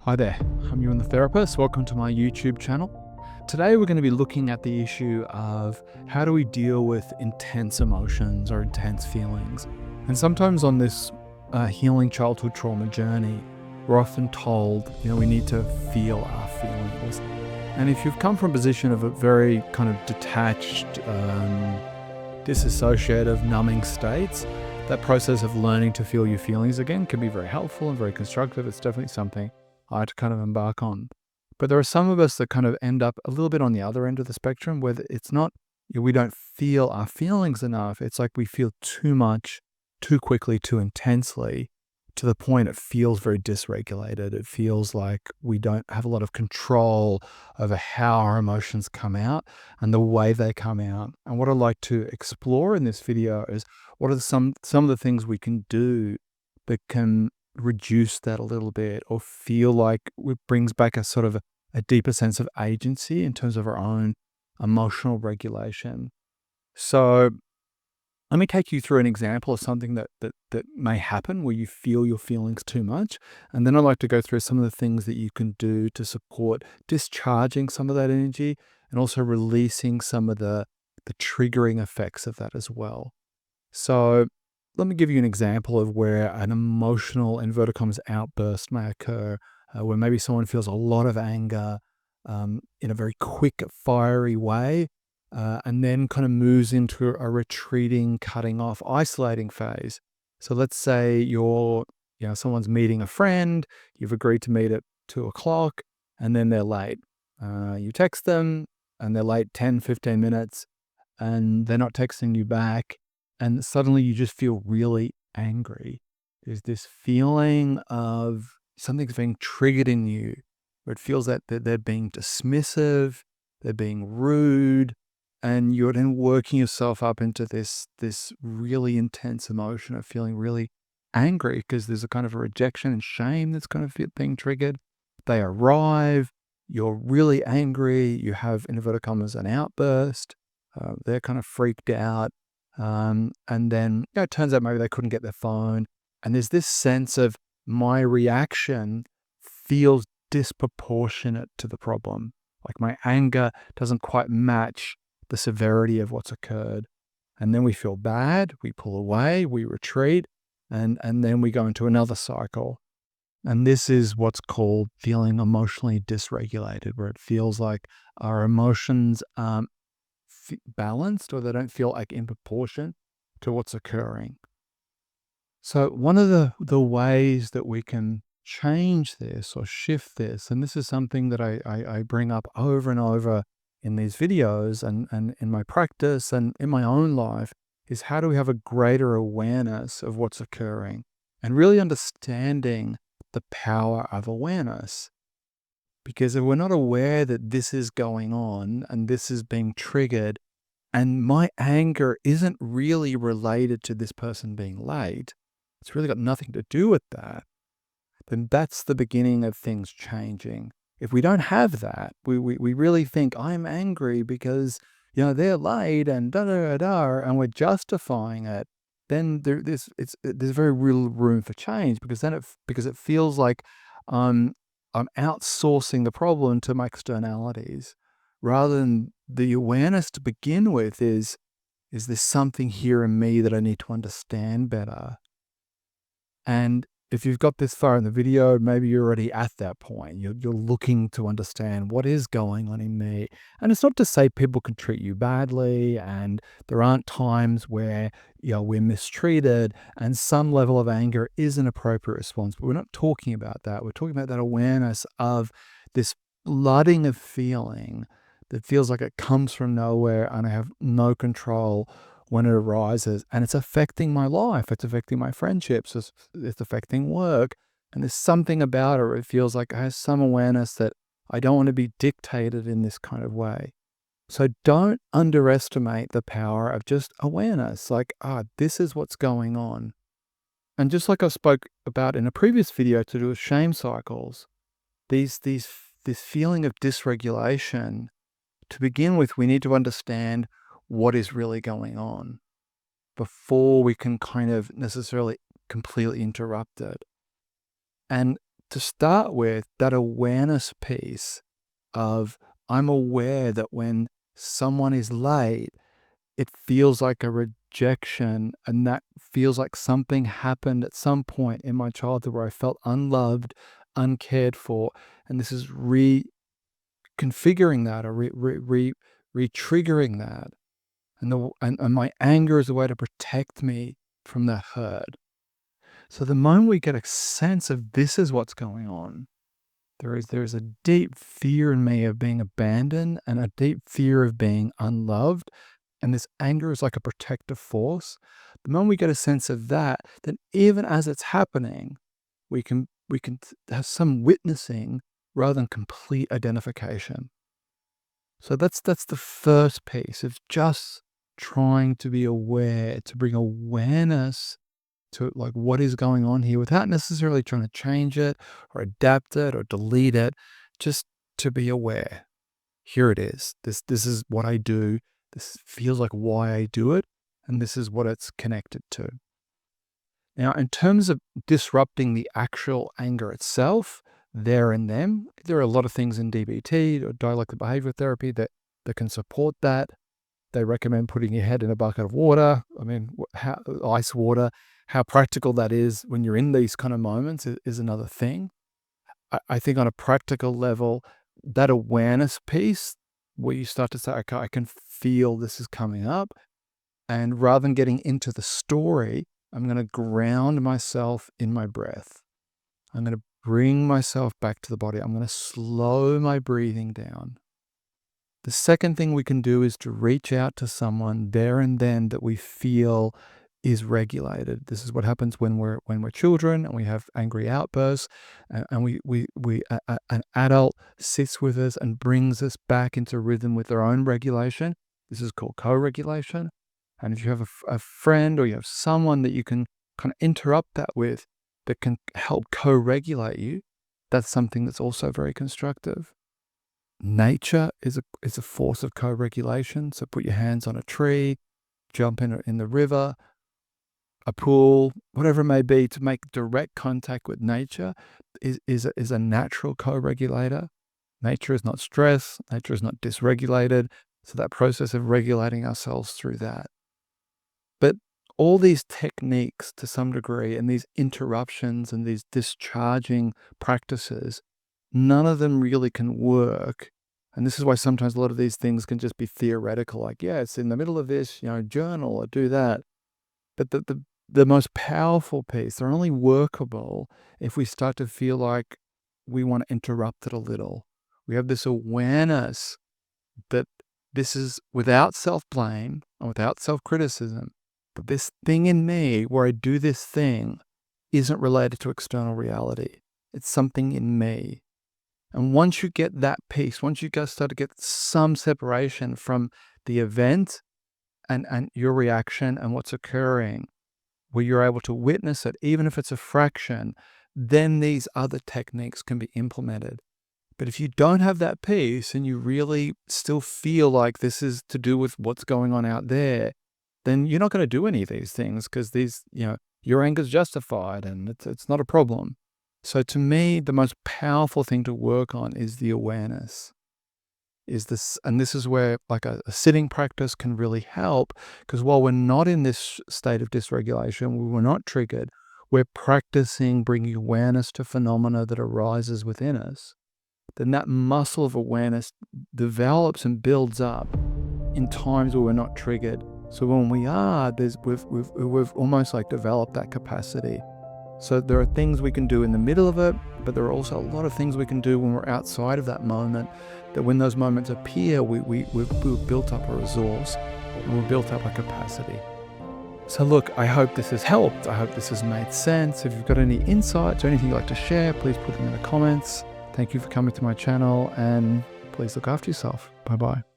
Hi there, I'm Ewan the Therapist. Welcome to my YouTube channel. Today we're going to be looking at the issue of how do we deal with intense emotions or intense feelings. And sometimes on this healing childhood trauma journey, we're often told, we need to feel our feelings. And if you've come from a position of a very kind of detached, disassociative, numbing states, that process of learning to feel your feelings again can be very helpful and very constructive. It's definitely something I had to kind of embark on. But there are some of us that kind of end up a little bit on the other end of the spectrum where it's not, we don't feel our feelings enough. It's like we feel too much, too quickly, too intensely, to the point it feels very dysregulated. It feels like we don't have a lot of control over how our emotions come out and the way they come out. And what I'd like to explore in this video is what are some of the things we can do that can reduce that a little bit, or feel like it brings back a sort of a deeper sense of agency in terms of our own emotional regulation. So let me take you through an example of something that may happen where you feel your feelings too much. And then I'd like to go through some of the things that you can do to support discharging some of that energy and also releasing some of the triggering effects of that as well. So let me give you an example of where an emotional, inverted commas, outburst may occur, where maybe someone feels a lot of anger in a very quick, fiery way, and then kind of moves into a retreating, cutting off, isolating phase. So let's say someone's meeting a friend, you've agreed to meet at 2:00, and then they're late. You text them, and they're late 10, 15 minutes, and they're not texting you back. And suddenly you just feel really angry. There's this feeling of something's being triggered in you, where it feels that they're being dismissive, they're being rude, and you're then working yourself up into this really intense emotion of feeling really angry because there's a kind of a rejection and shame that's kind of being triggered. They arrive, you're really angry, you have, inverted commas, an outburst. They're kind of freaked out. And then it turns out maybe they couldn't get their phone. And there's this sense of my reaction feels disproportionate to the problem. Like my anger doesn't quite match the severity of what's occurred. And then we feel bad, we pull away, we retreat, and then we go into another cycle. And this is what's called feeling emotionally dysregulated, where it feels like our emotions balanced, or they don't feel like in proportion to what's occurring. So one of the ways that we can change this or shift this, and this is something that I bring up over and over in these videos and in my practice and in my own life, is how do we have a greater awareness of what's occurring and really understanding the power of awareness. Because if we're not aware that this is going on and this is being triggered, and my anger isn't really related to this person being late, it's really got nothing to do with that, then that's the beginning of things changing. If we don't have that, we really think I'm angry because they're late and da da da, and we're justifying it, then there's very real room for change, because then it feels like I'm outsourcing the problem to my externalities, rather than the awareness to begin with is there something here in me that I need to understand better? And if you've got this far in the video, maybe you're already at that point. You're looking to understand what is going on in me. And it's not to say people can treat you badly, and there aren't times where we're mistreated, and some level of anger is an appropriate response. But we're not talking about that. We're talking about that awareness of this flooding of feeling that feels like it comes from nowhere and I have no control when it arises, and it's affecting my life, it's affecting my friendships, it's affecting work. And there's something about it where it feels like I have some awareness that I don't want to be dictated in this kind of way. So don't underestimate the power of just awareness, like, this is what's going on. And just like I spoke about in a previous video to do with shame cycles, this feeling of dysregulation, to begin with, we need to understand what is really going on before we can kind of necessarily completely interrupt it. And to start with, that awareness piece of I'm aware that when someone is late, it feels like a rejection, and that feels like something happened at some point in my childhood where I felt unloved, uncared for, and this is reconfiguring that or re-triggering that. And my anger is a way to protect me from that hurt. So the moment we get a sense of this is what's going on, there's a deep fear in me of being abandoned and a deep fear of being unloved. And this anger is like a protective force. The moment we get a sense of that, then even as it's happening, we can have some witnessing rather than complete identification. So that's the first piece of just trying to be aware, to bring awareness to like what is going on here without necessarily trying to change it or adapt it or delete it, just to be aware. Here it is. This is what I do. This feels like why I do it, and this is what it's connected to. Now, in terms of disrupting the actual anger itself, there and then, there are a lot of things in DBT or dialectical behavior therapy that can support that. They recommend putting your head in a bucket of water. I mean, ice water. How practical that is when you're in these kind of moments is another thing. I think on a practical level, that awareness piece where you start to say, okay, I can feel this is coming up. And rather than getting into the story, I'm going to ground myself in my breath. I'm going to bring myself back to the body. I'm going to slow my breathing down. The second thing we can do is to reach out to someone there and then that we feel is regulated. This is what happens when we're children and we have angry outbursts, and an adult sits with us and brings us back into rhythm with their own regulation. This is called co-regulation. And if you have a friend or you have someone that you can kind of interrupt that with, that can help co-regulate you, that's something that's also very constructive. Nature is a force of co-regulation. So put your hands on a tree, jump in the river, a pool, whatever it may be, to make direct contact with nature is a natural co-regulator. Nature is not stress. Nature is not dysregulated. So that process of regulating ourselves through that. But all these techniques to some degree and these interruptions and these discharging practices, none of them really can work. And this is why sometimes a lot of these things can just be theoretical, like, yeah, it's in the middle of this, journal or do that. But the most powerful piece, they're only workable if we start to feel like we want to interrupt it a little. We have this awareness that this is without self-blame and without self-criticism, but this thing in me where I do this thing isn't related to external reality. It's something in me. And once you get that piece, once you start to get some separation from the event and your reaction and what's occurring, where you're able to witness it, even if it's a fraction, then these other techniques can be implemented. But if you don't have that piece and you really still feel like this is to do with what's going on out there, then you're not going to do any of these things because your anger is justified and it's not a problem. So to me, the most powerful thing to work on is the awareness. And this is where like a sitting practice can really help, because while we're not in this state of dysregulation, we're not triggered, we're practicing bringing awareness to phenomena that arises within us. Then that muscle of awareness develops and builds up in times where we're not triggered. So when we are, we've almost like developed that capacity. So there are things we can do in the middle of it, but there are also a lot of things we can do when we're outside of that moment, that when those moments appear, we've built up a resource and we've built up a capacity. So look, I hope this has helped. I hope this has made sense. If you've got any insights or anything you'd like to share, please put them in the comments. Thank you for coming to my channel, and please look after yourself. Bye-bye.